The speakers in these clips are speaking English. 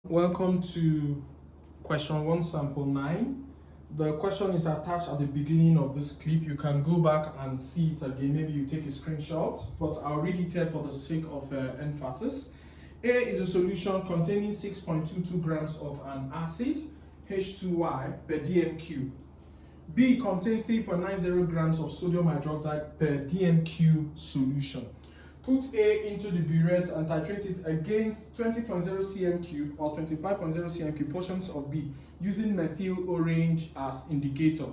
Welcome to question 1 sample 9. The question is attached at the beginning of this clip. You can go back and see it again. Maybe you take a screenshot, but I'll read it here for the sake of emphasis. A is a solution containing 6.22 grams of an acid, H2Y, per dm3. B contains 3.90 grams of sodium hydroxide per dm3 solution. Put A into the burette and titrate it against 20.0 cm³ or 25.0 cm³ portions of B using methyl orange as indicator.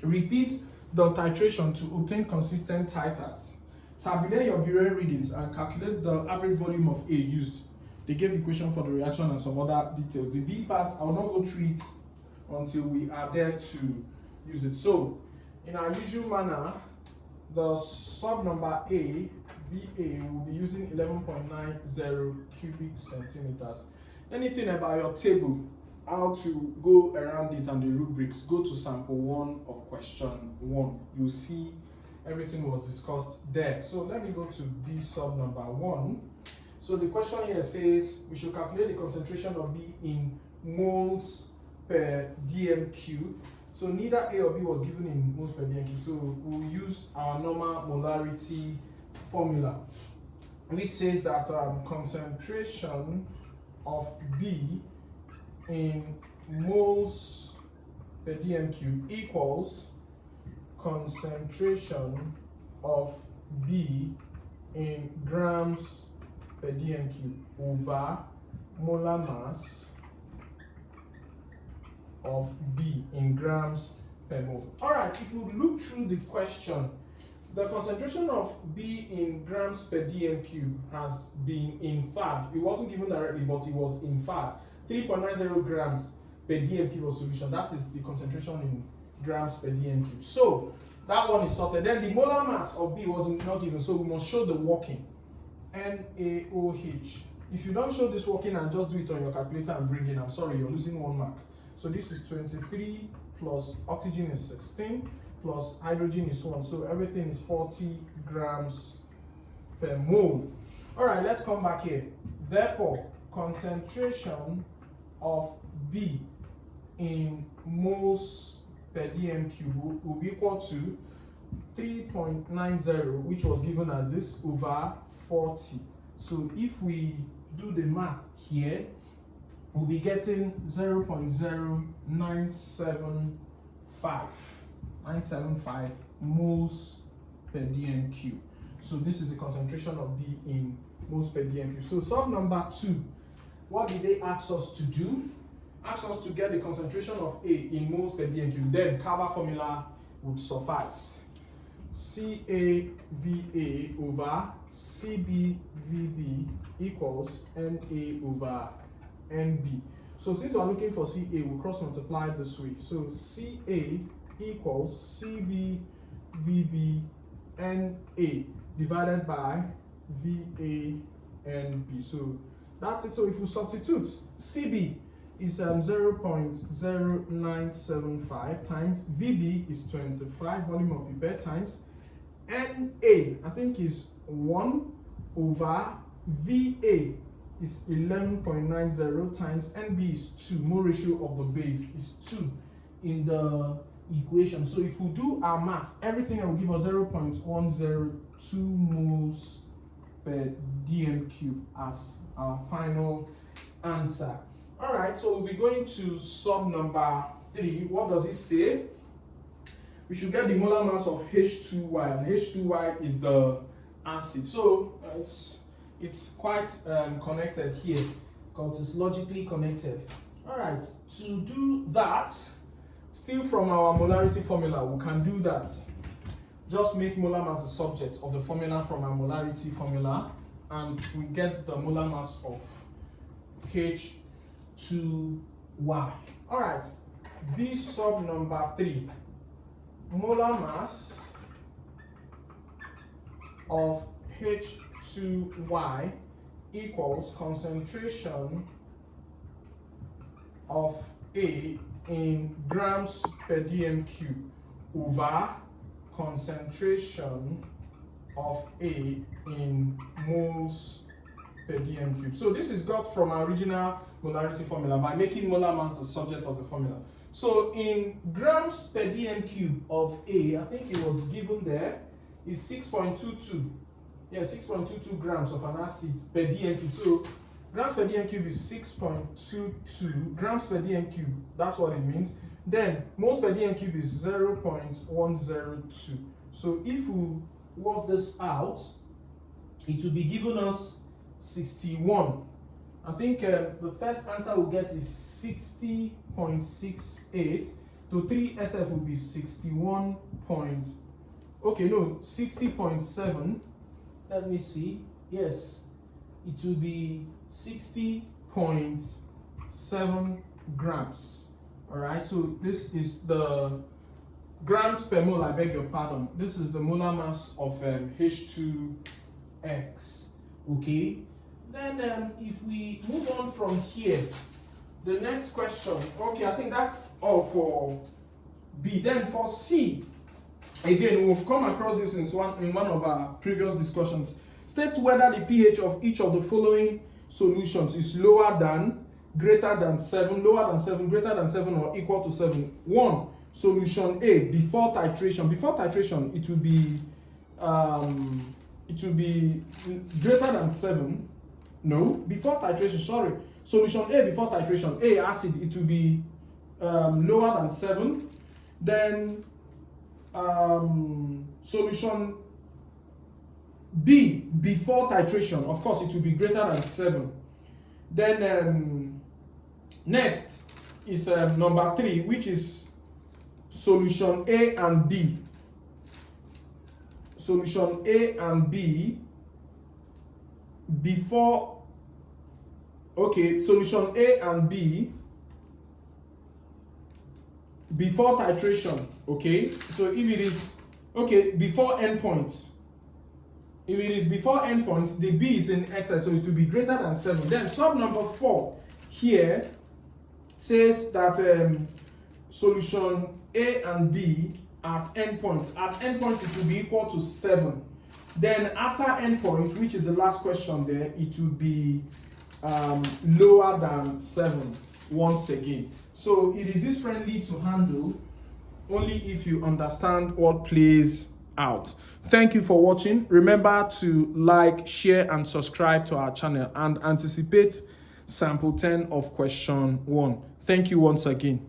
Repeat the titration to obtain consistent titers. Tabulate your burette readings and calculate the average volume of A used. They gave equation for the reaction and some other details. The B part, I will not go through it until we are there to use it. So, in our usual manner, the sub number A, VA, will be using 11.90 cubic centimeters. Anything about your table, how to go around it and the rubrics, go to sample 1 of question 1. You'll see everything was discussed there. So let me go to B sub number 1. So the question here says we should calculate the concentration of B in moles per dm3. So neither A or B was given in moles per dm3. So we'll use our normal molarity formula, which says that concentration of B in moles per dm3 equals concentration of B in grams per dm3 over molar mass of B in grams per mole. Alright, if you look through the question, the concentration of B in grams per dm3 has been inferred. It wasn't given directly, but it was inferred. 3.90 grams per dm3 of solution. That is the concentration in grams per dm3. So that one is sorted. Then the molar mass of B was not given, so we must show the working. NaOH. If you don't show this working and just do it on your calculator and bring in, I'm sorry, you're losing 1 mark. So this is 23 plus oxygen is 16 plus hydrogen is 1. So everything is 40 grams per mole. All right, let's come back here. Therefore, concentration of B in moles per dm3 will be equal to 3.90, which was given as this, over 40. So if we do the math here, we'll be getting 0.0975 moles per dm3. So this is the concentration of B in moles per dm3. So sub number 2, what did they ask us to do? Ask us to get the concentration of A in moles per dm3. Then Carver formula would suffice. CAVA over CBVB equals NA over NB. So since we are looking for CA, we'll cross multiply this way. So CA equals CBVB NA divided by VA NB. So that's it. So if we substitute, CB is 0.0975 times VB is 25 volume of pipette times NA, I think, is 1 over VA is 11.90 times NB is 2. Mole ratio of the base is 2 in the equation. So if we do our math, everything will give us 0.102 moles per dm3 as our final answer. All right, so we'll be going to sub number 3. What does it say? We should get the molar mass of H2Y, and H2Y is the acid. So it's quite connected here because it's logically connected. All right, to do that, still from our molarity formula, we can do that. Just make molar mass the subject of the formula from our molarity formula, and we get the molar mass of H2Y. All right, B sub number 3, molar mass of H2Y equals concentration of A in grams per dm3 over concentration of A in moles per dm cube. So this is got from our original molarity formula by making molar mass the subject of the formula. So in grams per dm cube of A, I think it was given there, is 6.22. Yeah, 6.22 grams of an acid per dm cube. So grams per dm cube is 6.22 grams per dm cube. That's what it means. Then moles per dm cube is 0.102. So if we work this out, it will be giving us 61. I think the first answer we'll get is 60.68. To 3SF will be 61 point. Okay, no, 60.7. Let me see. Yes, it will be 60.7 grams. All right, so this is the grams per mole, I beg your pardon. This is the molar mass of H2X. Okay, then if we move on from here, the next question. Okay, I think that's all for B. Then for C, again, we've come across this in one of our previous discussions. State whether the pH of each of the following solutions is lower than, greater than 7, lower than 7, greater than 7, or equal to 7. 1. Solution A, before titration. Before titration, it will be greater than 7. No, before titration, sorry. Solution A before titration, A acid, it will be lower than 7. Then solution B before titration, of course, it will be greater than 7. Then next is number 3, which is solution A and B. Solution A and B before, okay, solution A and B before titration. Okay, so if it is, okay, before endpoint, if it is before endpoint, the B is in excess, so it will be greater than 7. Then sub number 4 here says that solution A and B at endpoint. At endpoint, it will be equal to 7. Then after endpoint, which is the last question there, it will be lower than 7 once again. So it is this friendly to handle only if you understand what plays out. Thank you for watching. Remember to like, share, and subscribe to our channel and anticipate sample 10 of question 1. Thank you once again.